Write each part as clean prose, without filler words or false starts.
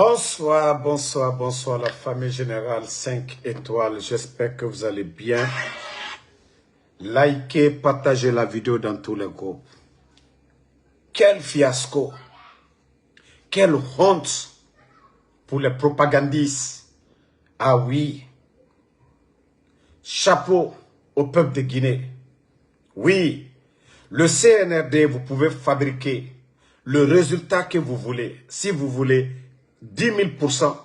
Bonsoir, bonsoir, bonsoir la famille générale 5 étoiles. J'espère que vous allez bien. Likez, partagez la vidéo dans tous les groupes. Quel fiasco. Quelle honte pour les propagandistes. Ah oui. Chapeau au peuple de Guinée. Oui, le CNRD, vous pouvez fabriquer le résultat que vous voulez. Si vous voulez 10 000%,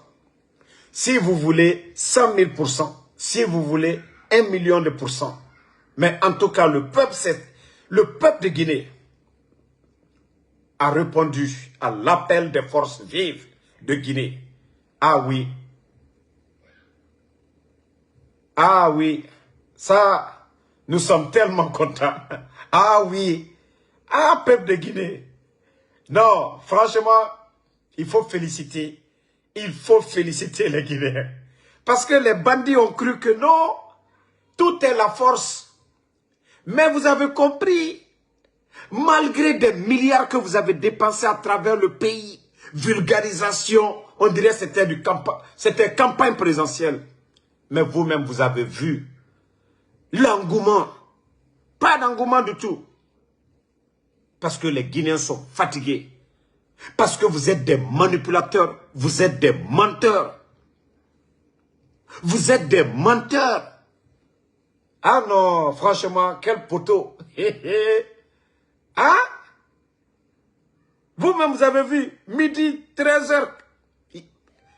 si vous voulez 100 000%, si vous voulez 1 million de pourcents. Mais en tout cas, le peuple de Guinée a répondu à l'appel des forces vives de Guinée. Ah oui. Ah oui. Ça, nous sommes tellement contents. Ah oui. Ah, peuple de Guinée. Non, franchement, il faut féliciter les Guinéens. Parce que les bandits ont cru que non, tout est la force. Mais vous avez compris, malgré des milliards que vous avez dépensés à travers le pays, vulgarisation, on dirait que c'était campagne présidentielle. Mais vous-même, vous avez vu l'engouement. Pas d'engouement du tout. Parce que les Guinéens sont fatigués. Parce que vous êtes des manipulateurs. Vous êtes des menteurs. Vous êtes des menteurs. Ah non, franchement, quel poteau. Hein? Vous-même, vous avez vu, midi, 13h.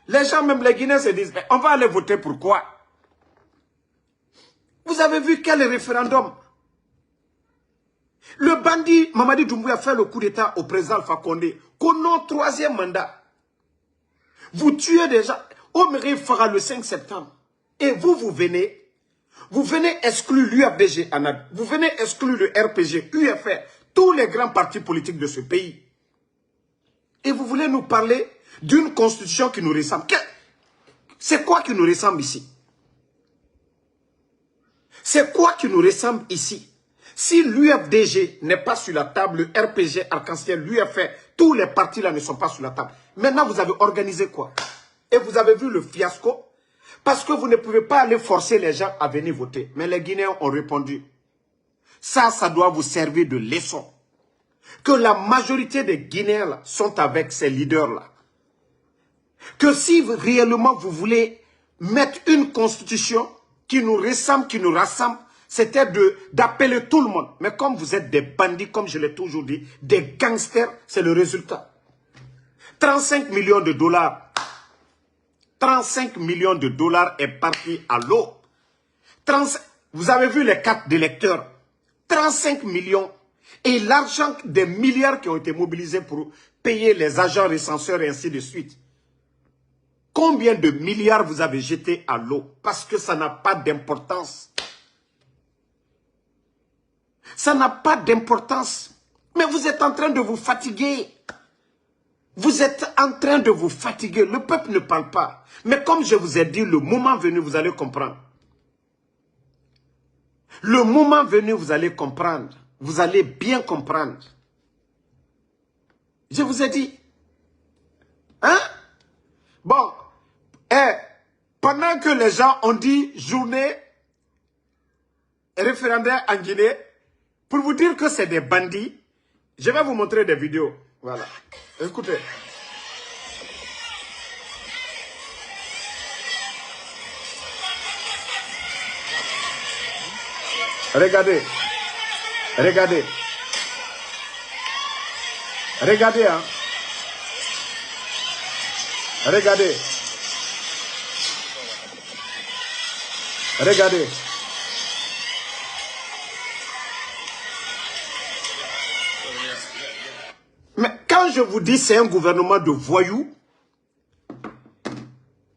Les gens, même les Guinéens se disent, mais on va aller voter pour quoi? Vous avez vu quel référendum? Le bandit Mamadi Doumbouya a fait le coup d'État au président Alpha Condé. Qu'au nom troisième mandat. Vous tuez déjà. Omeri fera le 5 septembre. Et vous venez exclure l'UFDG, vous venez exclure le RPG, UFR, tous les grands partis politiques de ce pays. Et vous voulez nous parler d'une constitution qui nous ressemble. C'est quoi qui nous ressemble ici? C'est quoi qui nous ressemble ici? Si l'UFDG n'est pas sur la table, le RPG, Arc-en-Ciel, l'UFR, tous les partis là ne sont pas sur la table. Maintenant, vous avez organisé quoi? Et vous avez vu le fiasco? Parce que vous ne pouvez pas aller forcer les gens à venir voter. Mais les Guinéens ont répondu. Ça doit vous servir de leçon. Que la majorité des Guinéens là, sont avec ces leaders-là. Que si réellement vous voulez mettre une constitution qui nous ressemble, qui nous rassemble, c'était d'appeler tout le monde. Mais comme vous êtes des bandits, comme je l'ai toujours dit, des gangsters, c'est le résultat. 35 millions de dollars. 35 millions de dollars est parti à l'eau. Vous avez vu les cartes d'électeurs. 35 millions. Et l'argent des milliards qui ont été mobilisés pour payer les agents recenseurs et ainsi de suite. Combien de milliards vous avez jeté à l'eau? Parce que ça n'a pas d'importance. Ça n'a pas d'importance. Mais vous êtes en train de vous fatiguer. Vous êtes en train de vous fatiguer. Le peuple ne parle pas. Mais comme je vous ai dit, le moment venu, vous allez comprendre. Le moment venu, vous allez comprendre. Vous allez bien comprendre. Je vous ai dit. Hein? Bon. Pendant que les gens ont dit journée référendaire en Guinée, pour vous dire que c'est des bandits, je vais vous montrer des vidéos. Voilà. Écoutez. Regardez. Regardez. Regardez, hein. Regardez. Regardez. Mais quand je vous dis c'est un gouvernement de voyous,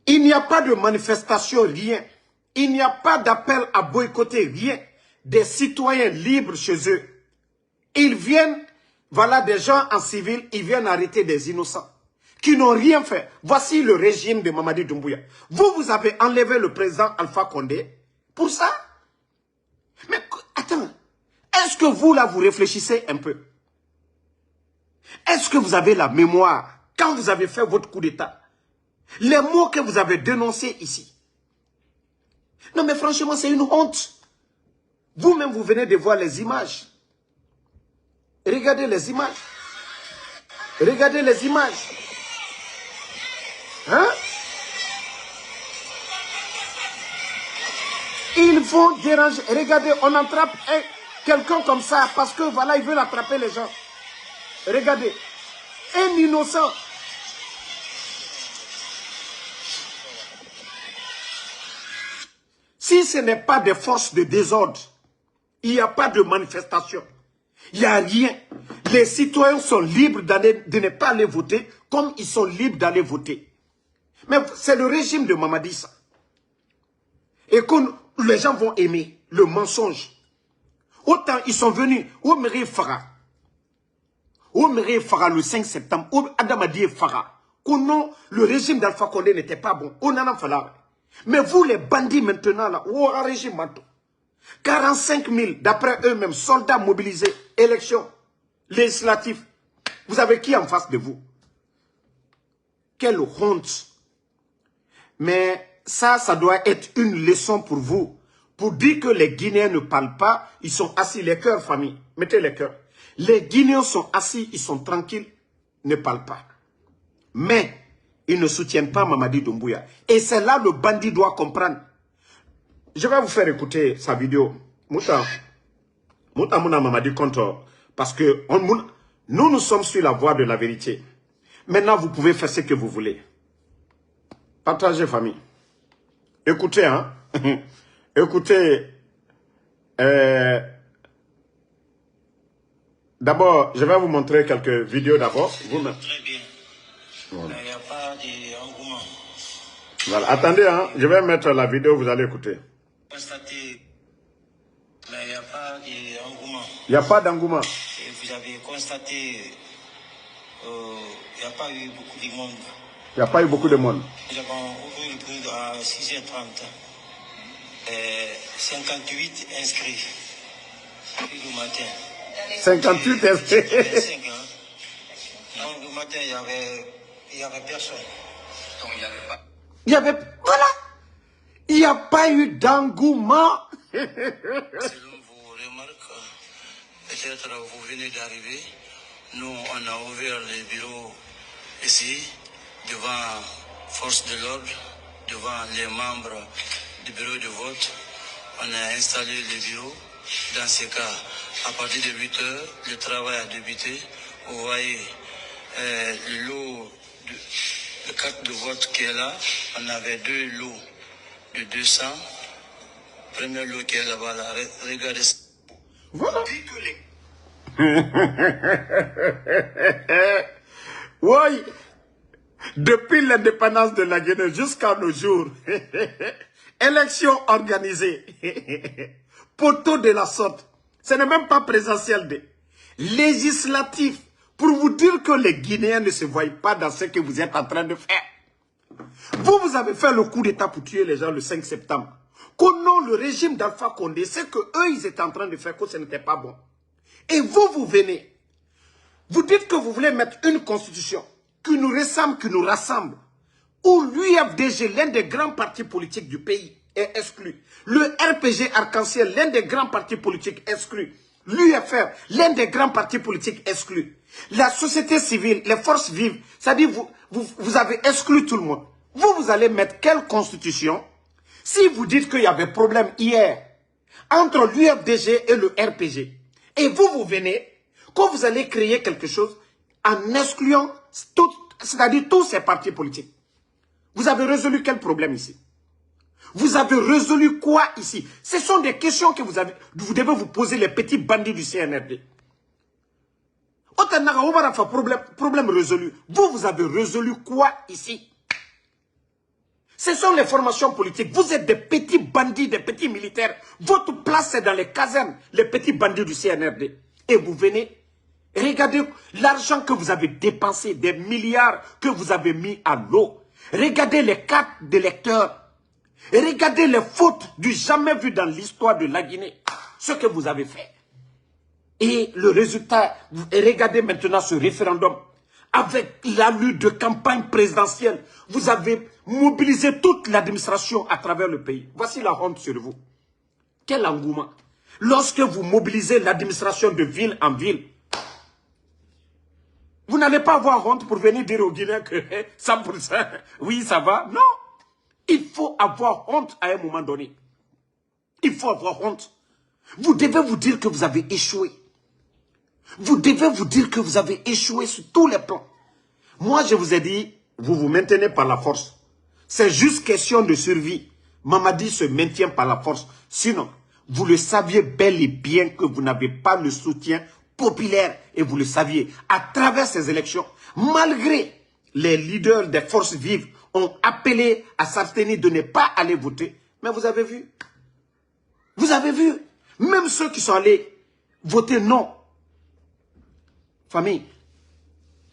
il n'y a pas de manifestation, rien. Il n'y a pas d'appel à boycotter, rien. Des citoyens libres chez eux. Ils viennent, voilà des gens en civil, ils viennent arrêter des innocents qui n'ont rien fait. Voici le régime de Mamadi Doumbouya. Vous avez enlevé le président Alpha Condé pour ça? Mais attends, est-ce que vous là, vous réfléchissez un peu? Est-ce que vous avez la mémoire quand vous avez fait votre coup d'État? Les mots que vous avez dénoncés ici. Non mais franchement, c'est une honte. Vous-même, vous venez de voir les images. Regardez les images. Regardez les images. Hein? Ils vont déranger. Regardez, on attrape quelqu'un comme ça parce que voilà, ils veulent attraper les gens. Regardez. Un innocent. Si ce n'est pas des forces de désordre, il n'y a pas de manifestation. Il n'y a rien. Les citoyens sont libres de ne pas aller voter comme ils sont libres d'aller voter. Mais c'est le régime de Mamadi ça. Et que les gens vont aimer le mensonge. Autant ils sont venus au Mairie Farah. Au Mairie Farah le 5 septembre. Au Adamadi Farah. Que non, le régime d'Alpha Condé n'était pas bon. On en a fallu. Mais vous les bandits maintenant là, au régime manteau. 45 000 d'après eux-mêmes, soldats mobilisés, élections législatives. Vous avez qui en face de vous? Quelle honte. Mais ça doit être une leçon pour vous. Pour dire que les Guinéens ne parlent pas, ils sont assis, les cœurs, famille. Mettez les cœurs. Les Guinéens sont assis, ils sont tranquilles, ne parlent pas. Mais ils ne soutiennent pas Mamadi Doumbouya. Et c'est là le bandit doit comprendre. Je vais vous faire écouter sa vidéo. Mouta Mouna Mamadi contre. Parce que nous sommes sur la voie de la vérité. Maintenant, vous pouvez faire ce que vous voulez. Partagez, famille. Écoutez, hein. Écoutez. D'abord, je vais vous montrer quelques vidéos d'abord. Très bien. Voilà. Il n'y a pas d'engouement. Voilà. Attendez, hein. Je vais mettre la vidéo, vous allez écouter. Constaté, mais il n'y a pas d'engouement. Il n'y a pas d'engouement. Et vous avez constaté, il n'y a pas eu beaucoup de monde. Il n'y a pas eu beaucoup de monde. Nous avons ouvert le bureau à 6h30. 58 inscrits. Puis le matin. 58 inscrits. 25, hein. Donc le matin, il y avait personne. Donc il n'y avait pas. Il y avait... Voilà. Il n'y a pas eu d'engouement. Selon vos remarques, peut-être vous venez d'arriver. Nous, on a ouvert les bureaux ici, devant force de l'ordre, devant les membres du bureau de vote. On a installé les bureaux. Dans ces cas, à partir de 8 heures, le travail a débuté. Vous voyez le lot de carte de vote qui est là. On avait 2 lots de 200. Premier lot qui est là-bas, là. Regardez ça. Voilà. Oui. Depuis l'indépendance de la Guinée jusqu'à nos jours, élection organisée, poteau de la sorte, ce n'est même pas présidentiel, législatif, pour vous dire que les Guinéens ne se voient pas dans ce que vous êtes en train de faire. Vous avez fait le coup d'État pour tuer les gens le 5 septembre. Que non, le régime d'Alpha Condé, c'est que eux, ils étaient en train de faire que ce n'était pas bon. Et vous venez, vous dites que vous voulez mettre une constitution qui nous rassemble, où l'UFDG, l'un des grands partis politiques du pays, est exclu. Le RPG Arc-en-Ciel, l'un des grands partis politiques exclus. L'UFR, l'un des grands partis politiques exclus. La société civile, les forces vives, c'est-à-dire vous avez exclu tout le monde. Vous allez mettre quelle constitution? Si vous dites qu'il y avait problème hier entre l'UFDG et le RPG, et vous venez, quand vous allez créer quelque chose en excluant c'est-à-dire tous ces partis politiques. Vous avez résolu quel problème ici? Vous avez résolu quoi ici? Ce sont des questions que vous devez vous poser, les petits bandits du CNRD. Problème résolu. Vous avez résolu quoi ici? Ce sont les formations politiques. Vous êtes des petits bandits, des petits militaires. Votre place est dans les casernes, les petits bandits du CNRD. Et vous venez, regardez l'argent que vous avez dépensé, des milliards que vous avez mis à l'eau. Regardez les cartes d'électeurs. Regardez les fautes du jamais vu dans l'histoire de la Guinée. Ce que vous avez fait. Et le résultat, regardez maintenant ce référendum. avec l'allure de campagne présidentielle, vous avez mobilisé toute l'administration à travers le pays. Voici la honte sur vous. Quel engouement. Lorsque vous mobilisez l'administration de ville en ville, vous n'allez pas avoir honte pour venir dire aux Guinéens que 100%, oui, ça va. Non. Il faut avoir honte à un moment donné. Il faut avoir honte. Vous devez vous dire que vous avez échoué. Vous devez vous dire que vous avez échoué sur tous les plans. Moi, je vous ai dit, vous vous maintenez par la force. C'est juste question de survie. Mamadi se maintient par la force. Sinon, vous le saviez bel et bien que vous n'avez pas le soutien populaire. Et vous le saviez. À travers ces élections, malgré les leaders des forces vives ont appelé à s'abstenir de ne pas aller voter. Mais vous avez vu. Vous avez vu. Même ceux qui sont allés voter non. Famille,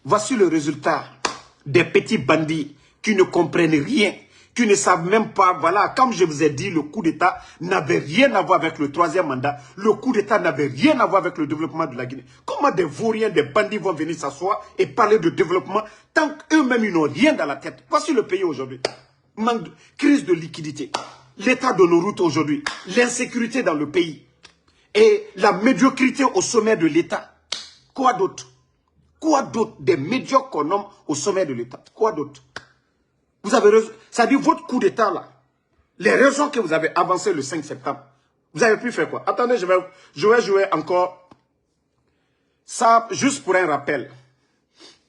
voici le résultat des petits bandits qui ne comprennent rien, qui ne savent même pas, voilà, comme je vous ai dit, le coup d'État n'avait rien à voir avec le 3e mandat, le coup d'État n'avait rien à voir avec le développement de la Guinée. Comment des vauriens, des bandits vont venir s'asseoir et parler de développement tant qu'eux-mêmes ils n'ont rien dans la tête? Voici le pays aujourd'hui. Crise de liquidité, l'état de nos routes aujourd'hui, l'insécurité dans le pays et la médiocrité au sommet de l'État. Quoi d'autre? Quoi d'autre? Des médiocres qu'on nomme au sommet de l'État. Quoi d'autre? Vous avez raison. Ça dit votre coup d'État là. Les raisons que vous avez avancées le 5 septembre. Vous avez pu faire quoi? Attendez, je vais jouer encore. Ça, juste pour un rappel.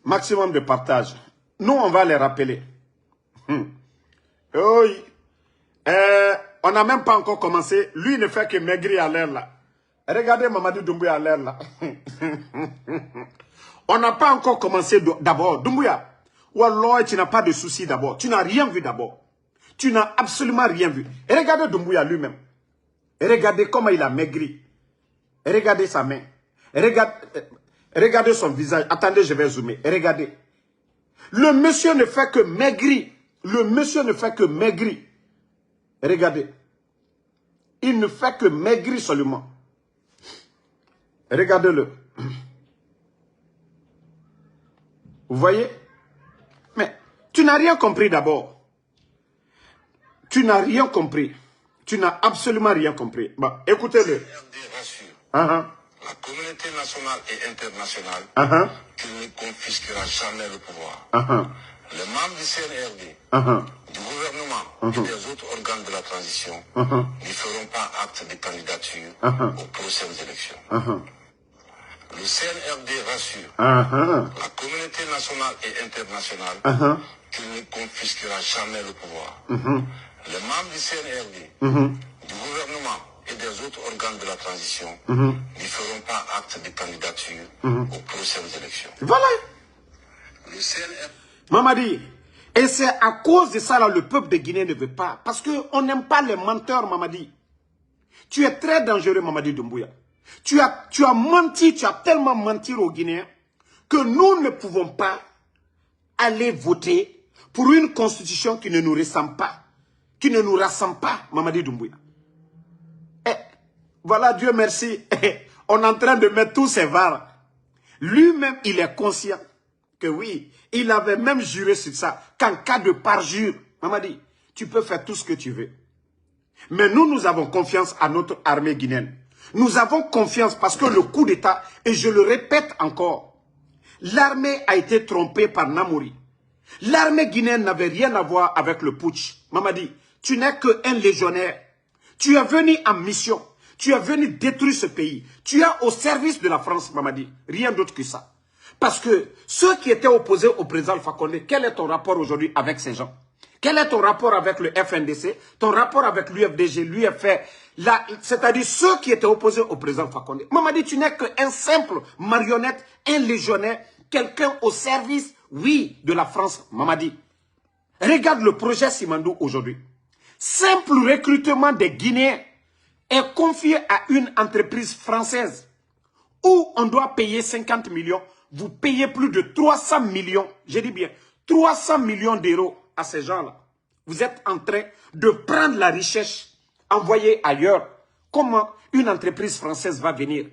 Maximum de partage. Nous, on va les rappeler. Oui. On n'a même pas encore commencé. Lui, il ne fait que maigrir à l'air là. Regardez Mamadi Doumbouya à l'air là. On n'a pas encore commencé d'abord. Doumbouya, Wallah, tu n'as pas de soucis d'abord. Tu n'as rien vu d'abord. Tu n'as absolument rien vu. Et regardez Doumbouya lui-même. Regardez comment il a maigri. Regardez sa main. Regardez son visage. Attendez, je vais zoomer. Regardez. Le monsieur ne fait que maigrir. Le monsieur ne fait que maigrir. Regardez. Il ne fait que maigrir seulement. Regardez-le. Vous voyez? Mais tu n'as rien compris d'abord. Tu n'as rien compris. Tu n'as absolument rien compris. Bah, écoutez-le. La communauté nationale et internationale qui ne confisquera jamais le pouvoir. Les membres du CNRD, du gouvernement et des autres organes de la transition ne feront pas acte de candidature aux prochaines élections. Le CNRD rassure la communauté nationale et internationale qu'il ne confisquera jamais le pouvoir. Les membres du CNRD, du gouvernement et des autres organes de la transition ne feront pas acte de candidature aux prochaines élections. Voilà. Le CNRD... Mamadi, et c'est à cause de ça là le peuple de Guinée ne veut pas. Parce qu'on n'aime pas les menteurs, Mamadi. Tu es très dangereux, Mamadi Doumbouya. Tu as menti, tu as tellement menti aux Guinéens que nous ne pouvons pas aller voter pour une constitution qui ne nous ressemble pas, qui ne nous rassemble pas, Mamadi Doumbouya. Et voilà, Dieu merci, on est en train de mettre tous ces varres. Lui-même, il est conscient que oui, il avait même juré sur ça, qu'en cas de parjure, Mamadi, tu peux faire tout ce que tu veux. Mais nous avons confiance à notre armée guinéenne. Nous avons confiance parce que le coup d'État, et je le répète encore, l'armée a été trompée par Namouri. L'armée guinéenne n'avait rien à voir avec le putsch. Mamadi, tu n'es qu'un légionnaire. Tu es venu en mission. Tu es venu détruire ce pays. Tu es au service de la France, Mamadi. Rien d'autre que ça. Parce que ceux qui étaient opposés au président Alpha Condé, quel est ton rapport aujourd'hui avec ces gens? Quel est ton rapport avec le FNDC? Ton rapport avec l'UFDG, l'UFR? C'est-à-dire ceux qui étaient opposés au président Alpha Condé. Mamadi, tu n'es qu'un simple marionnette, un légionnaire, quelqu'un au service, oui, de la France, Mamadi. Regarde le projet Simandou aujourd'hui. Simple recrutement des Guinéens est confié à une entreprise française où on doit payer 50 millions. Vous payez plus de 300 millions, je dis bien, 300 millions d'euros à ces gens-là. Vous êtes en train de prendre la richesse envoyée ailleurs. Comment une entreprise française va venir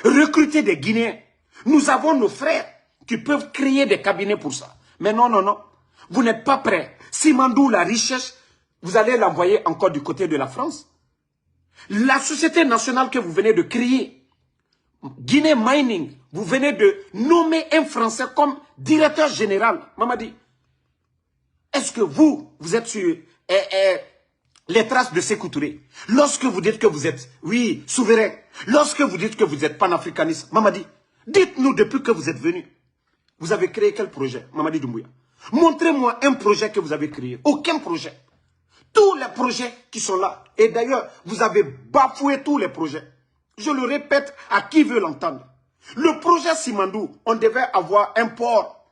recruter des Guinéens? Nous avons nos frères qui peuvent créer des cabinets pour ça. Mais non, non, non. Vous n'êtes pas prêts. Simandou, la richesse, vous allez l'envoyer encore du côté de la France. La société nationale que vous venez de créer, Guinée Mining, vous venez de nommer un Français comme directeur général. Mamadi, est-ce que vous êtes sur les traces de Sékou Touré? Lorsque vous dites que vous êtes, oui, souverain, lorsque vous dites que vous êtes panafricaniste, Mamadi, dites-nous depuis que vous êtes venu. Vous avez créé quel projet, Mamadi Doumbouya? Montrez-moi un projet que vous avez créé. Aucun projet. Tous les projets qui sont là. Et d'ailleurs, vous avez bafoué tous les projets. Je le répète à qui veut l'entendre. Le projet Simandou, on devait avoir un port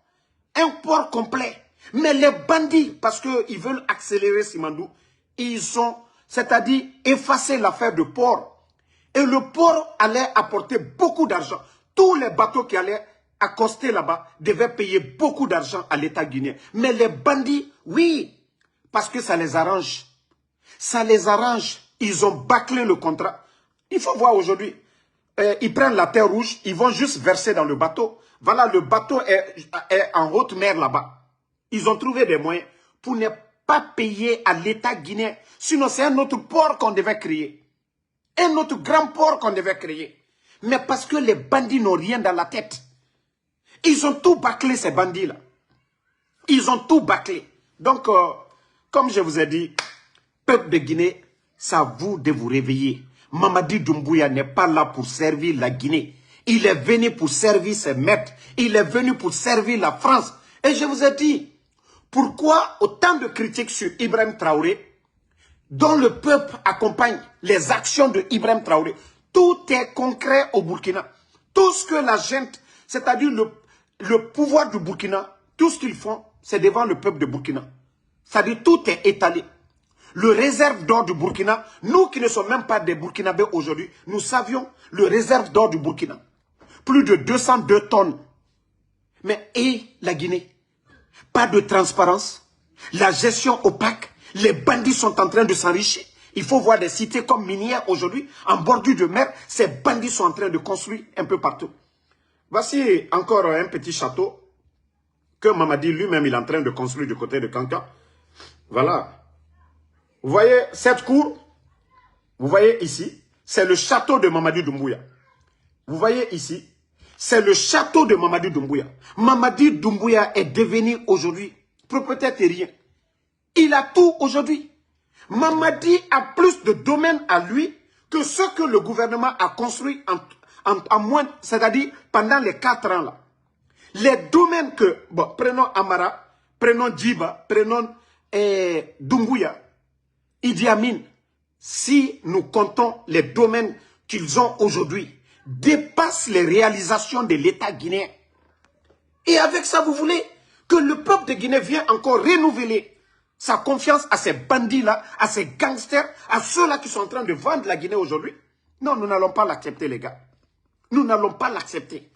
complet. Mais les bandits, parce qu'ils veulent accélérer Simandou, ils ont, c'est-à-dire, effacé l'affaire de port. Et le port allait apporter beaucoup d'argent. Tous les bateaux qui allaient accoster là-bas devaient payer beaucoup d'argent à l'État guinéen. Mais les bandits, oui, parce que ça les arrange. Ça les arrange. Ils ont bâclé le contrat. Il faut voir aujourd'hui. Ils prennent la terre rouge, ils vont juste verser dans le bateau. Voilà, le bateau est en haute mer là-bas. Ils ont trouvé des moyens pour ne pas payer à l'État guinéen. Sinon, c'est un autre port qu'on devait créer. Un autre grand port qu'on devait créer. Mais parce que les bandits n'ont rien dans la tête. Ils ont tout bâclé, ces bandits-là. Ils ont tout bâclé. Donc, comme je vous ai dit, peuple de Guinée, c'est à vous de vous réveiller. Mamadi Doumbouya n'est pas là pour servir la Guinée. Il est venu pour servir ses maîtres. Il est venu pour servir la France. Et je vous ai dit, pourquoi autant de critiques sur Ibrahim Traoré, dont le peuple accompagne les actions de Ibrahim Traoré. Tout est concret au Burkina. Tout ce que la gente, c'est-à-dire le pouvoir du Burkina, tout ce qu'ils font, c'est devant le peuple de Burkina. C'est-à-dire tout est étalé. Le réserve d'or du Burkina, nous qui ne sommes même pas des Burkinabés aujourd'hui, nous savions le réserve d'or du Burkina. Plus de 202 tonnes. Mais et la Guinée? Pas de transparence. La gestion opaque. Les bandits sont en train de s'enrichir. Il faut voir des cités comme minières aujourd'hui, en bordure de mer. Ces bandits sont en train de construire un peu partout. Voici encore un petit château que Mamadi lui-même il est en train de construire du côté de Kankan. Voilà. Vous voyez cette cour? Vous voyez ici? C'est le château de Mamadi Doumbouya. Vous voyez ici? C'est le château de Mamadi Doumbouya. Mamadi Doumbouya est devenu aujourd'hui propriétaire terrien. Il a tout aujourd'hui. Mamadi a plus de domaines à lui que ce que le gouvernement a construit en moins, c'est-à-dire pendant les 4 ans là. Les domaines que, bon, prenons Amara, prenons Djiba, prenons Doumbouya, Idi Amin, si nous comptons les domaines qu'ils ont aujourd'hui, dépassent les réalisations de l'État guinéen. Et avec ça, vous voulez que le peuple de Guinée vienne encore renouveler sa confiance à ces bandits-là, à ces gangsters, à ceux-là qui sont en train de vendre la Guinée aujourd'hui? Non, nous n'allons pas l'accepter, les gars. Nous n'allons pas l'accepter.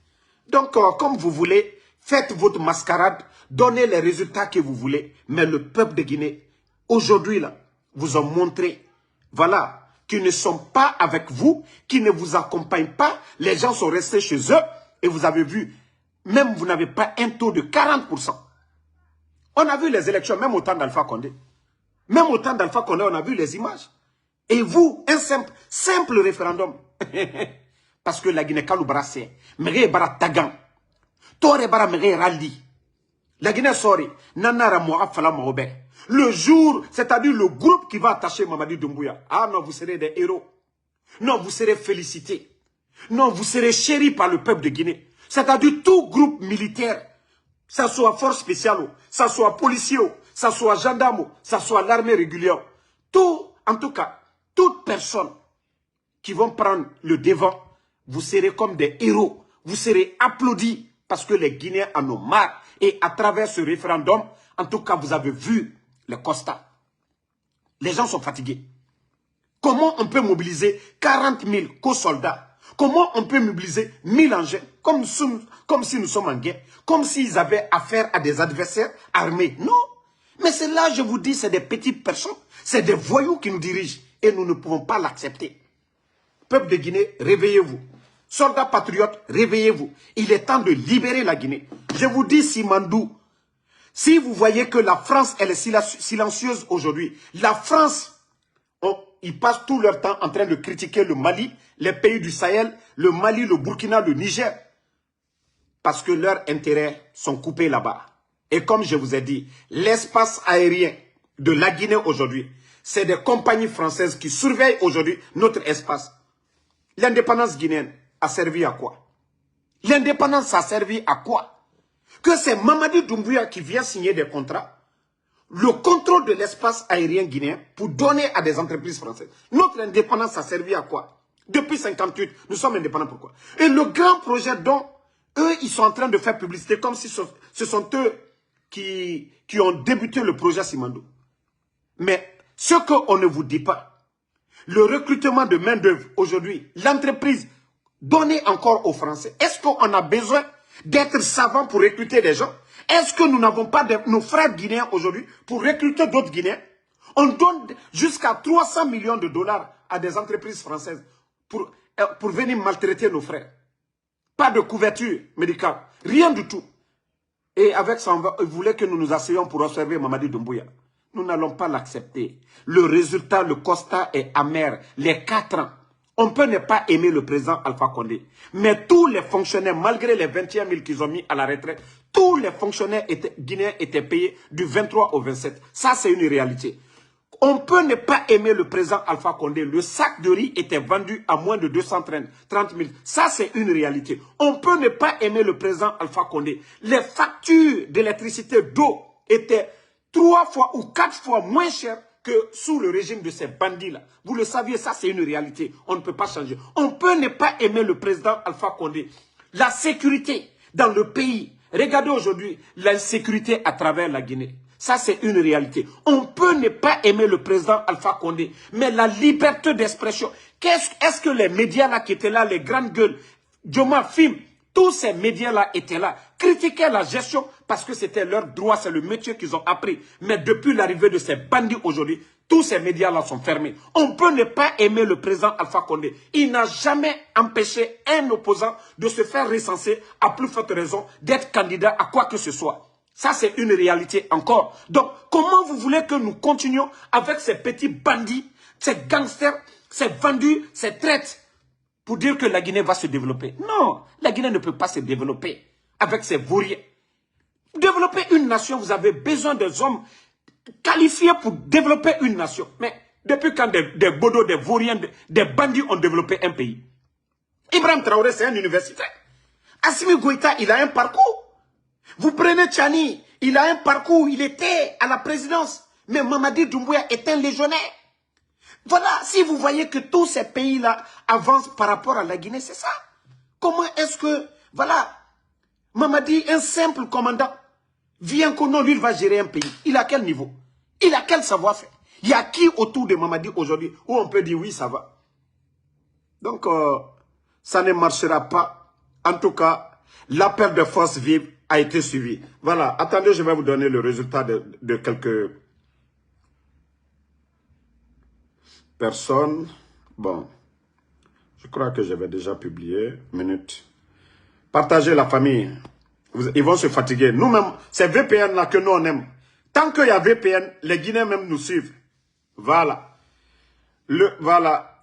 Donc, comme vous voulez, faites votre mascarade, donnez les résultats que vous voulez. Mais le peuple de Guinée, aujourd'hui, là, vous ont montré, voilà, qu'ils ne sont pas avec vous, qu'ils ne vous accompagnent pas. Les gens sont restés chez eux et vous avez vu, même vous n'avez pas un taux de 40%. On a vu les élections, même au temps d'Alpha Condé. Même au temps d'Alpha Condé, on a vu les images. Et vous, un simple référendum. Parce que la Guinée, Kalou Brassé, Méré Bara Tagan, Tore Bara Méré Rali, la Guinée Sori, Nanara Moura Fala Marobe. Le jour, c'est-à-dire le groupe qui va attacher Mamadi Doumbouya. Ah non, vous serez des héros. Non, vous serez félicités. Non, vous serez chéris par le peuple de Guinée. C'est-à-dire tout groupe militaire, ça soit force spéciale, ça soit policier, ça soit gendarme, ça soit l'armée régulière. Tout, en tout cas, toute personne qui vont prendre le devant, vous serez comme des héros. Vous serez applaudis parce que les Guinéens en ont marre. Et à travers ce référendum, en tout cas, vous avez vu le constat. Les gens sont fatigués. Comment on peut mobiliser 40 000 co-soldats? Comment on peut mobiliser 1000 engins comme si nous sommes en guerre? Comme s'ils avaient affaire à des adversaires armés? Non. Mais c'est là, je vous dis, c'est des petites personnes. C'est des voyous qui nous dirigent. Et nous ne pouvons pas l'accepter. Peuple de Guinée, réveillez-vous. Soldats patriotes, réveillez-vous. Il est temps de libérer la Guinée. Je vous dis, Simandou, si vous voyez que la France, elle est silencieuse aujourd'hui, la France, ils passent tout leur temps en train de critiquer le Mali, les pays du Sahel, le Mali, le Burkina, le Niger, parce que leurs intérêts sont coupés là-bas. Et comme je vous ai dit, l'espace aérien de la Guinée aujourd'hui, c'est des compagnies françaises qui surveillent aujourd'hui notre espace. L'indépendance guinéenne a servi à quoi? L'indépendance a servi à quoi? Que c'est Mamadi Doumbouya qui vient signer des contrats, le contrôle de l'espace aérien guinéen pour donner à des entreprises françaises. Notre indépendance a servi à quoi? Depuis 1958, nous sommes indépendants. Pourquoi? Et le grand projet dont eux, ils sont en train de faire publicité comme si ce sont eux qui ont débuté le projet Simandou. Mais ce qu'on ne vous dit pas, le recrutement de main-d'œuvre aujourd'hui, l'entreprise donnée encore aux Français, est-ce qu'on a besoin d'être savant pour recruter des gens? Est-ce que nous n'avons pas nos frères guinéens aujourd'hui pour recruter d'autres Guinéens? On donne jusqu'à 300 millions de dollars à des entreprises françaises pour venir maltraiter nos frères. Pas de couverture médicale, rien du tout. Et avec ça, ils voulaient que nous nous asseyions pour observer Mamadi Doumbouya. Nous n'allons pas l'accepter. Le résultat, le constat est amer. Les 4 ans. On peut ne pas aimer le président Alpha Condé. Mais tous les fonctionnaires, malgré les 21 000 qu'ils ont mis à la retraite, tous les fonctionnaires guinéens étaient payés du 23 au 27. Ça, c'est une réalité. On peut ne pas aimer le président Alpha Condé. Le sac de riz était vendu à moins de 230 000. Ça, c'est une réalité. On peut ne pas aimer le président Alpha Condé. Les factures d'électricité, d'eau étaient 3 fois ou 4 fois moins chères que sous le régime de ces bandits-là. Vous le saviez, ça c'est une réalité. On ne peut pas changer. On peut ne pas aimer le président Alpha Condé. La sécurité dans le pays. Regardez aujourd'hui l'insécurité à travers la Guinée. Ça c'est une réalité. On peut ne pas aimer le président Alpha Condé. Mais la liberté d'expression. Est-ce que les médias là qui étaient là, les grandes gueules, Joma Film, tous ces médias-là étaient là, critiquaient la gestion parce que c'était leur droit, c'est le métier qu'ils ont appris. Mais depuis l'arrivée de ces bandits aujourd'hui, tous ces médias-là sont fermés. On peut ne pas aimer le président Alpha Condé. Il n'a jamais empêché un opposant de se faire recenser, à plus forte raison, d'être candidat à quoi que ce soit. Ça, c'est une réalité encore. Donc, comment vous voulez que nous continuions avec ces petits bandits, ces gangsters, ces vendus, ces traites, pour dire que la Guinée va se développer? Non, la Guinée ne peut pas se développer avec ces vauriens. Développer une nation, vous avez besoin des hommes qualifiés pour développer une nation. Mais depuis quand des bodos, des vauriens, des bandits ont développé un pays? Ibrahim Traoré, c'est un universitaire. Assimi Goïta, il a un parcours. Vous prenez Tchani, il a un parcours, il était à la présidence. Mais Mamadi Doumbouya est un légionnaire. Voilà, si vous voyez que tous ces pays-là avancent par rapport à la Guinée, c'est ça. Comment est-ce que, voilà, Mamadi, un simple commandant, vient que non, lui, il va gérer un pays. Il a quel niveau? Il a quel savoir-faire? Il y a qui autour de Mamadi aujourd'hui où on peut dire oui, ça va? Donc, ça ne marchera pas. En tout cas, l'appel de force vive a été suivi. Voilà, attendez, je vais vous donner le résultat de quelques personnes. Bon, je crois que j'avais déjà publié. Minute. Partagez la famille. Ils vont se fatiguer. Nous-mêmes, c'est VPN là que nous on aime. Tant qu'il y a VPN, les Guinéens même nous suivent. Voilà. Voilà.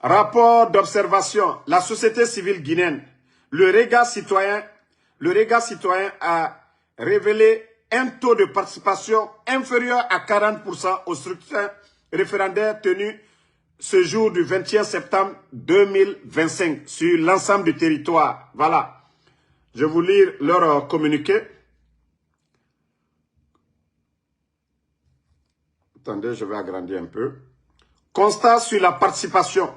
Rapport d'observation. La société civile guinéenne. Le regard citoyen a révélé un taux de participation inférieur à 40% au scrutin référendaire tenu ce jour du 21 septembre 2025 sur l'ensemble du territoire. Voilà. Je vais vous lire leur communiqué. Attendez, je vais agrandir un peu. Constat sur la participation.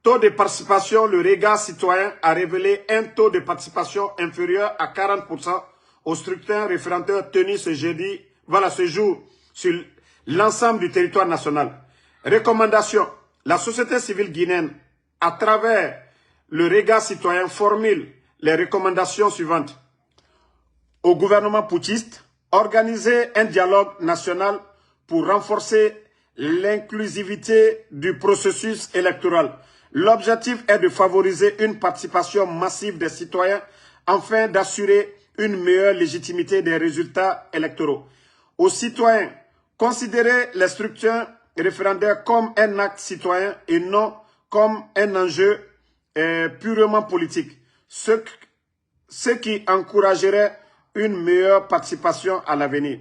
Taux de participation, le regard citoyen a révélé un taux de participation inférieur à 40% au scrutin référendaire tenu ce jeudi, voilà, ce jour, sur l'ensemble du territoire national. Recommandation. La société civile guinéenne, à travers le regard citoyen, formule les recommandations suivantes. Au gouvernement putschiste, organiser un dialogue national pour renforcer l'inclusivité du processus électoral. L'objectif est de favoriser une participation massive des citoyens afin d'assurer une meilleure légitimité des résultats électoraux. Aux citoyens, considérez les structures référendaires comme un acte citoyen et non comme un enjeu purement politique, ce qui encouragerait une meilleure participation à l'avenir.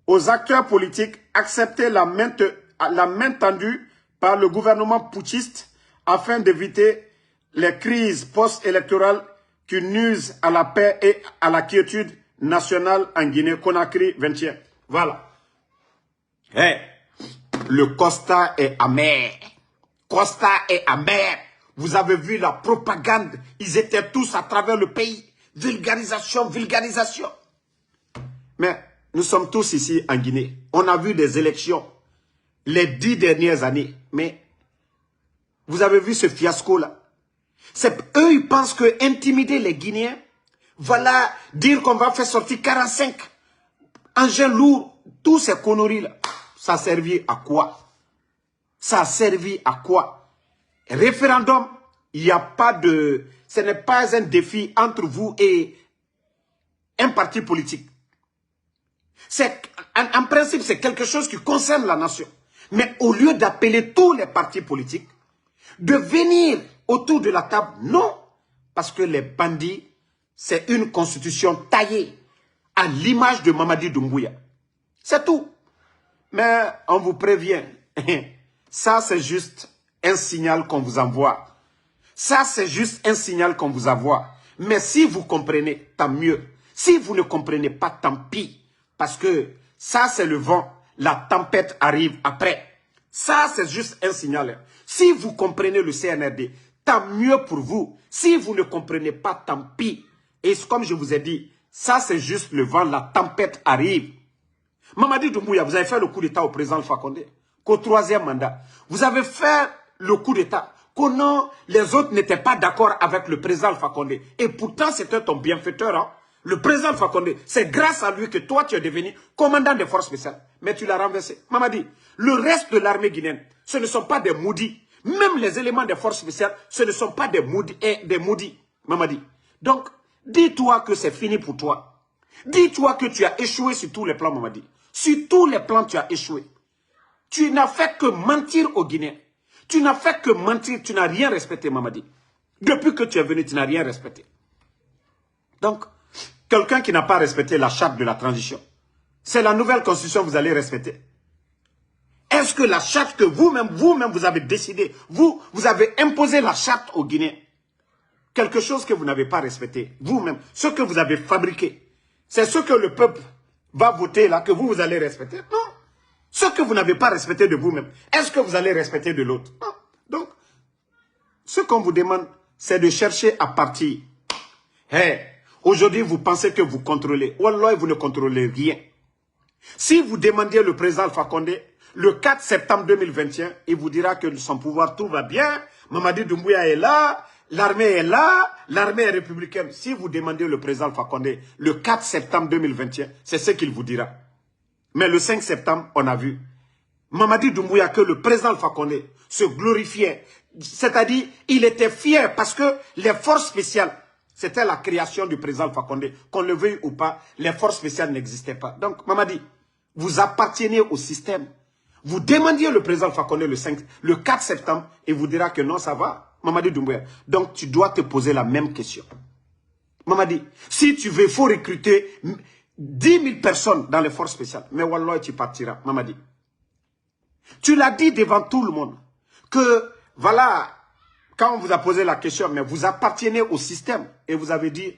Aux acteurs politiques, acceptez la main tendue par le gouvernement putschiste afin d'éviter les crises post-électorales qui nuisent à la paix et à la quiétude nationale en Guinée-Conakry 21. Voilà. Hey, le constat est amer. Constat est amer. Vous avez vu la propagande. Ils étaient tous à travers le pays. Vulgarisation, vulgarisation. Mais nous sommes tous ici en Guinée. On a vu des élections les 10 dernières années. Mais vous avez vu ce fiasco-là. Eux, ils pensent que intimider les Guinéens, voilà, dire qu'on va faire sortir 45 engins lourds, tous ces conneries-là, ça a servi à quoi? Ça a servi à quoi? Référendum, il n'y a pas de... Ce n'est pas un défi entre vous et un parti politique. En principe, c'est quelque chose qui concerne la nation. Mais au lieu d'appeler tous les partis politiques, de venir autour de la table, non. Parce que les bandits, c'est une constitution taillée à l'image de Mamadi Doumbouya. C'est tout. Mais on vous prévient, ça c'est juste un signal qu'on vous envoie. Ça c'est juste un signal qu'on vous envoie. Mais si vous comprenez, tant mieux. Si vous ne comprenez pas, tant pis. Parce que ça c'est le vent, la tempête arrive après. Ça c'est juste un signal. Si vous comprenez le CNRD, tant mieux pour vous. Si vous ne comprenez pas, tant pis. Et comme je vous ai dit, ça c'est juste le vent, la tempête arrive. Mamadi Doumbouya, vous avez fait le coup d'État au président Alpha Condé, qu'au 3e mandat. Vous avez fait le coup d'État, que non, les autres n'étaient pas d'accord avec le président Alpha Condé. Et pourtant, c'était ton bienfaiteur. Hein? Le président Alpha Condé, c'est grâce à lui que toi, tu es devenu commandant des forces spéciales. Mais tu l'as renversé. Mamadi, le reste de l'armée guinéenne, ce ne sont pas des maudits. Même les éléments des forces spéciales, ce ne sont pas des maudits. Mamadi. Donc, dis-toi que c'est fini pour toi. Dis-toi que tu as échoué sur tous les plans, Mamadi. Sur tous les plans, tu as échoué. Tu n'as fait que mentir aux Guinéens. Tu n'as fait que mentir, tu n'as rien respecté, Mamadi. Depuis que tu es venu, tu n'as rien respecté. Donc, quelqu'un qui n'a pas respecté la charte de la transition, c'est la nouvelle constitution que vous allez respecter. Est-ce que la charte que vous-même, vous avez décidé, vous avez imposé la charte aux Guinéens, quelque chose que vous n'avez pas respecté, vous-même, ce que vous avez fabriqué, c'est ce que le peuple va voter là, que vous allez respecter. Non. Ce que vous n'avez pas respecté de vous-même, est-ce que vous allez respecter de l'autre? Non. Donc, ce qu'on vous demande, c'est de chercher à partir. Hey, aujourd'hui, vous pensez que vous contrôlez. Wallah, vous ne contrôlez rien. Si vous demandiez le président Alpha Condé, le 4 septembre 2021, il vous dira que son pouvoir, tout va bien. Mamadi Doumbouya est là. L'armée est là, l'armée est républicaine. Si vous demandez le président Alpha Condé le 4 septembre 2021, c'est ce qu'il vous dira. Mais le 5 septembre, on a vu Mamadi Doumbouya que le président Alpha Condé se glorifiait. C'est-à-dire, il était fier parce que les forces spéciales, c'était la création du président Alpha Condé. Qu'on le veuille ou pas, les forces spéciales n'existaient pas. Donc, Mamadi, vous appartenez au système. Vous demandiez le président Alpha Condé le 4 septembre et vous dira que non, ça va. Mamadi Doumbouya. Donc, tu dois te poser la même question. Mamadi, si tu veux, il faut recruter 10 000 personnes dans les forces spéciales. Mais wallah, tu partiras. Mamadi. Tu l'as dit devant tout le monde que, voilà, quand on vous a posé la question, mais vous appartenez au système. Et vous avez dit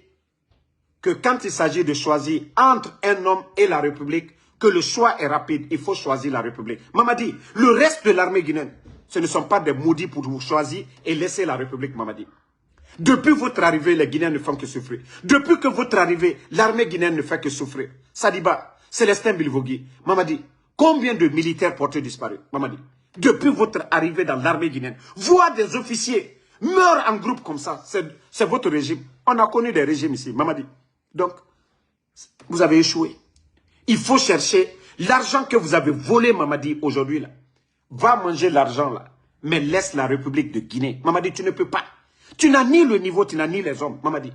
que quand il s'agit de choisir entre un homme et la République, que le choix est rapide, il faut choisir la République. Mamadi, le reste de l'armée guinéenne, ce ne sont pas des maudits pour vous choisir et laisser la République, Mamadi. Depuis votre arrivée, les Guinéens ne font que souffrir. Depuis que votre arrivée, l'armée guinéenne ne fait que souffrir. Sadiba, Célestin Bilvogui, Mamadi, combien de militaires portés disparus, Mamadi? Depuis votre arrivée dans l'armée guinéenne, voir des officiers meurent en groupe comme ça, c'est votre régime. On a connu des régimes ici, Mamadi. Donc, vous avez échoué. Il faut chercher l'argent que vous avez volé, Mamadi, aujourd'hui, là. Va manger l'argent, là. Mais laisse la République de Guinée. Mamadi, tu ne peux pas. Tu n'as ni le niveau, tu n'as ni les hommes, Mamadi.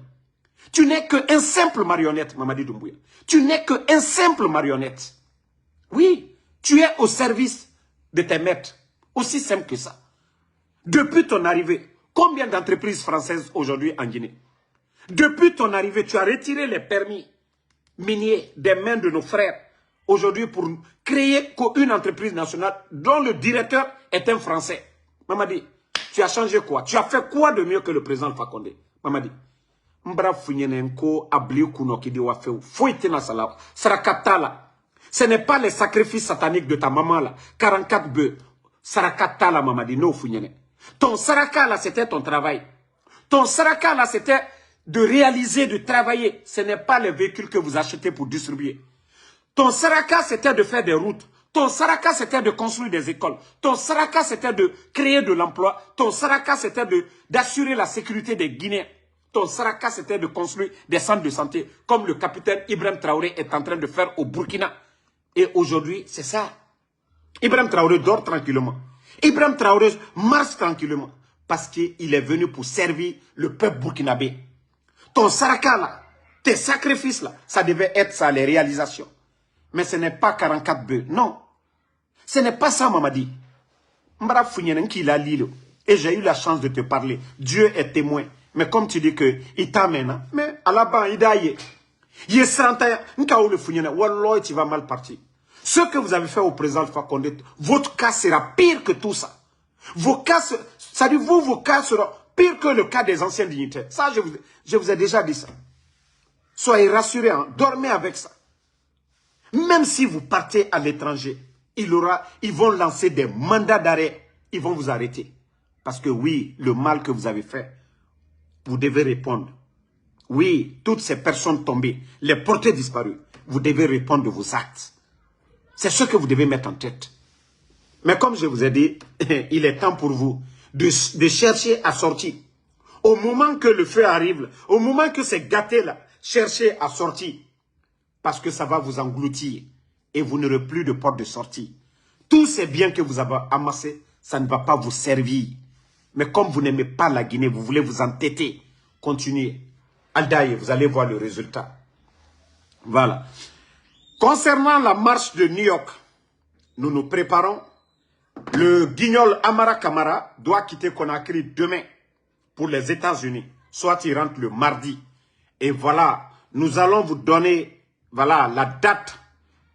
Tu n'es qu'un simple marionnette, Mamadi Doumbouya. Tu n'es qu'un simple marionnette. Oui, tu es au service de tes maîtres. Aussi simple que ça. Depuis ton arrivée, combien d'entreprises françaises aujourd'hui en Guinée? Depuis ton arrivée, tu as retiré les permis miniers des mains de nos frères. Aujourd'hui, pour créer une entreprise nationale dont le directeur est un Français. Mamadi, tu as changé quoi? Tu as fait quoi de mieux que le président Alpha Condé? Mamadi. Mbra Funyenenko Abli Kuno qui dit Wafeu. Fouitina Sala. Sarakatala. Ce n'est pas les sacrifices sataniques de ta maman là. 44 bœufs. Sarakatala, Mamadi. No Funyene. Ton saraka là, c'était ton travail. Ton saraka là, c'était de réaliser, de travailler. Ce n'est pas les véhicules que vous achetez pour distribuer. Ton saraka, c'était de faire des routes. Ton saraka, c'était de construire des écoles. Ton saraka, c'était de créer de l'emploi. Ton saraka, c'était d'assurer la sécurité des Guinéens. Ton saraka, c'était de construire des centres de santé, comme le capitaine Ibrahim Traoré est en train de faire au Burkina. Et aujourd'hui, c'est ça. Ibrahim Traoré dort tranquillement. Ibrahim Traoré marche tranquillement. Parce qu'il est venu pour servir le peuple burkinabé. Ton saraka là, tes sacrifices là, ça devait être ça, les réalisations. Mais ce n'est pas 44 bœufs, non. Ce n'est pas ça, Mamadi. Mbara Funyenen qui l'a lu. Et j'ai eu la chance de te parler. Dieu est témoin. Mais comme tu dis que il t'amène, mais à la bas, il daye. Il est santa, nkaou le Funyenen, wallah, tu vas mal partir. Ce que vous avez fait au président Alpha Condé, votre cas sera pire que tout ça. Vos cas, ça dit vous, vos cas seront pire que le cas des anciens dignitaires. Ça, je vous ai déjà dit ça. Soyez rassurés, hein, dormez avec ça. Même si vous partez à l'étranger, ils vont lancer des mandats d'arrêt. Ils vont vous arrêter. Parce que oui, le mal que vous avez fait, vous devez répondre. Oui, toutes ces personnes tombées, les portées disparues, vous devez répondre de vos actes. C'est ce que vous devez mettre en tête. Mais comme je vous ai dit, il est temps pour vous de chercher à sortir. Au moment que le feu arrive, au moment que c'est gâté là, cherchez à sortir. Parce que ça va vous engloutir. Et vous n'aurez plus de porte de sortie. Tous ces biens que vous avez amassés, ça ne va pas vous servir. Mais comme vous n'aimez pas la Guinée, vous voulez vous entêter. Continuez. Aldaïe, vous allez voir le résultat. Voilà. Concernant la marche de New York, nous nous préparons. Le guignol Amara Kamara doit quitter Conakry demain pour les États-Unis. Soit il rentre le mardi. Et voilà, nous allons vous donner voilà, la date,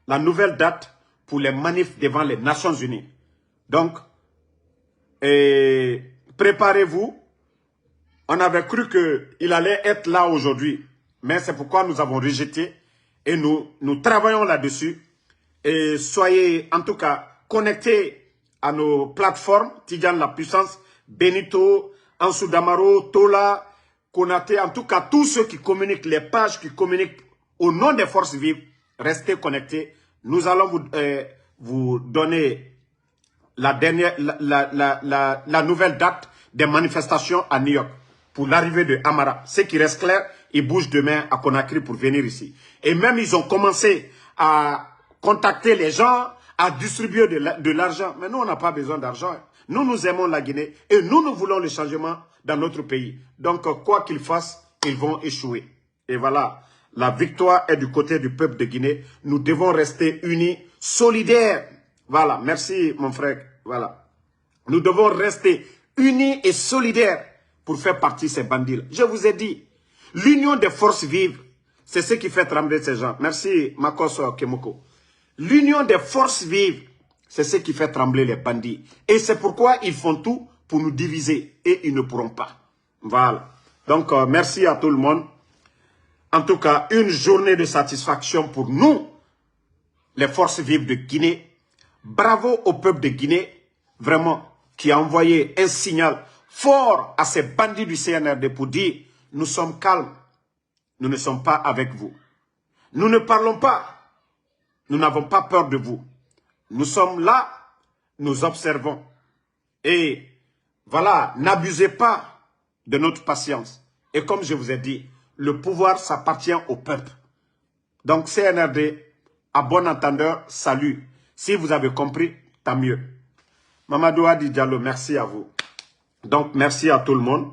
la nouvelle date pour les manifs devant les Nations Unies. Donc, préparez-vous. On avait cru qu'il allait être là aujourd'hui. Mais c'est pourquoi nous avons rejeté. Et nous travaillons là-dessus. Et soyez en tout cas connectés à nos plateformes. Tidjane La Puissance, Benito, Ansou Damaro, Tola, Konaté. En tout cas, tous ceux qui communiquent, les pages qui communiquent au nom des forces vives, restez connectés. Nous allons vous donner la nouvelle date des manifestations à New York pour l'arrivée de Amara. Ce qui reste clair, ils bougent demain à Conakry pour venir ici. Et même ils ont commencé à contacter les gens, à distribuer de l'argent. Mais nous, on n'a pas besoin d'argent. Nous, nous aimons la Guinée et nous voulons le changement dans notre pays. Donc, quoi qu'ils fassent, ils vont échouer. Et voilà. La victoire est du côté du peuple de Guinée. Nous devons rester unis, solidaires. Voilà, merci mon frère. Voilà. Nous devons rester unis et solidaires pour faire partie de ces bandits. Je vous ai dit, l'union des forces vives, c'est ce qui fait trembler ces gens. Merci Makoso Kemoko. L'union des forces vives, c'est ce qui fait trembler les bandits. Et c'est pourquoi ils font tout pour nous diviser. Et ils ne pourront pas. Voilà. Donc, merci à tout le monde. En tout cas, une journée de satisfaction pour nous, les forces vives de Guinée. Bravo au peuple de Guinée, vraiment, qui a envoyé un signal fort à ces bandits du CNRD pour dire, nous sommes calmes, nous ne sommes pas avec vous. Nous ne parlons pas, nous n'avons pas peur de vous. Nous sommes là, nous observons. Et voilà, n'abusez pas de notre patience. Et comme je vous ai dit, le pouvoir s'appartient au peuple. Donc CNRD, à bon entendeur, salut. Si vous avez compris, tant mieux. Mamadou Adi Diallo, merci à vous. Donc merci à tout le monde.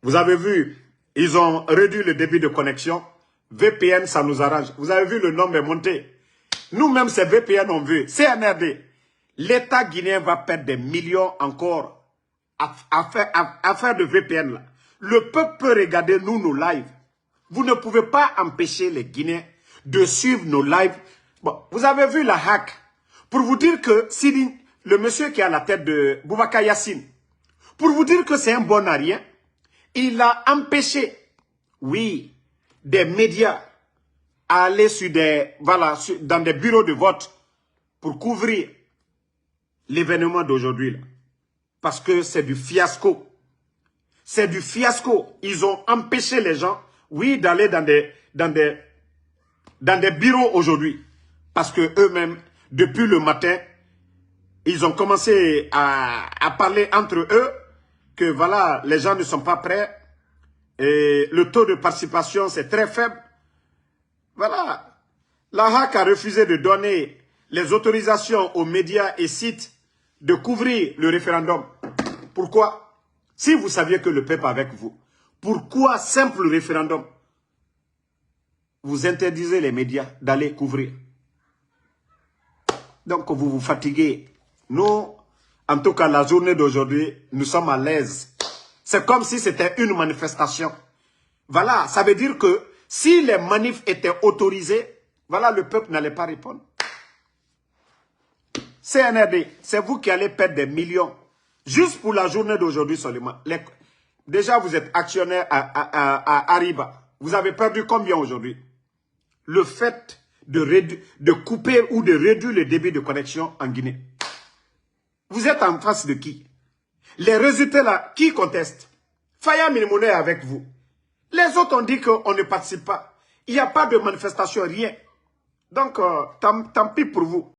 Vous avez vu, Ils ont réduit le débit de connexion. VPN, ça nous arrange. Vous avez vu le nombre est monté. Nous-mêmes, c'est VPN, on veut. CNRD. L'État guinéen va perdre des millions encore à faire de VPN là. Le peuple peut regarder nos lives. Vous ne pouvez pas empêcher les Guinéens de suivre nos lives. Bon, vous avez vu la hack. Pour vous dire que Sidi, le monsieur qui est à la tête de Boubacar Yassine, pour vous dire que c'est un bon à rien, il a empêché, oui, des médias à aller sur des, voilà, dans des bureaux de vote pour couvrir l'événement d'aujourd'hui. Parce que c'est du fiasco. C'est du fiasco. Ils ont empêché les gens, oui, d'aller dans des bureaux aujourd'hui. Parce que eux-mêmes, depuis le matin, ils ont commencé à parler entre eux que voilà, les gens ne sont pas prêts et le taux de participation, c'est très faible. Voilà. La HAC a refusé de donner les autorisations aux médias et sites de couvrir le référendum. Pourquoi? Si vous saviez que le peuple est avec vous, pourquoi simple référendum? Vous interdisez les médias d'aller couvrir. Donc vous vous fatiguez. Nous, en tout cas la journée d'aujourd'hui, nous sommes à l'aise. C'est comme si c'était une manifestation. Voilà, ça veut dire que si les manifs étaient autorisés, voilà, le peuple n'allait pas répondre. CNRD, c'est vous qui allez perdre des millions. Juste pour la journée d'aujourd'hui seulement. Déjà, vous êtes actionnaire à Ariba. Vous avez perdu combien aujourd'hui? Le fait de couper ou de réduire le débit de connexion en Guinée. Vous êtes en face de qui? Les résultats là, qui contestent? Faya Minimoune est avec vous. Les autres ont dit qu'on ne participe pas. Il n'y a pas de manifestation, rien. Donc, tant pis pour vous.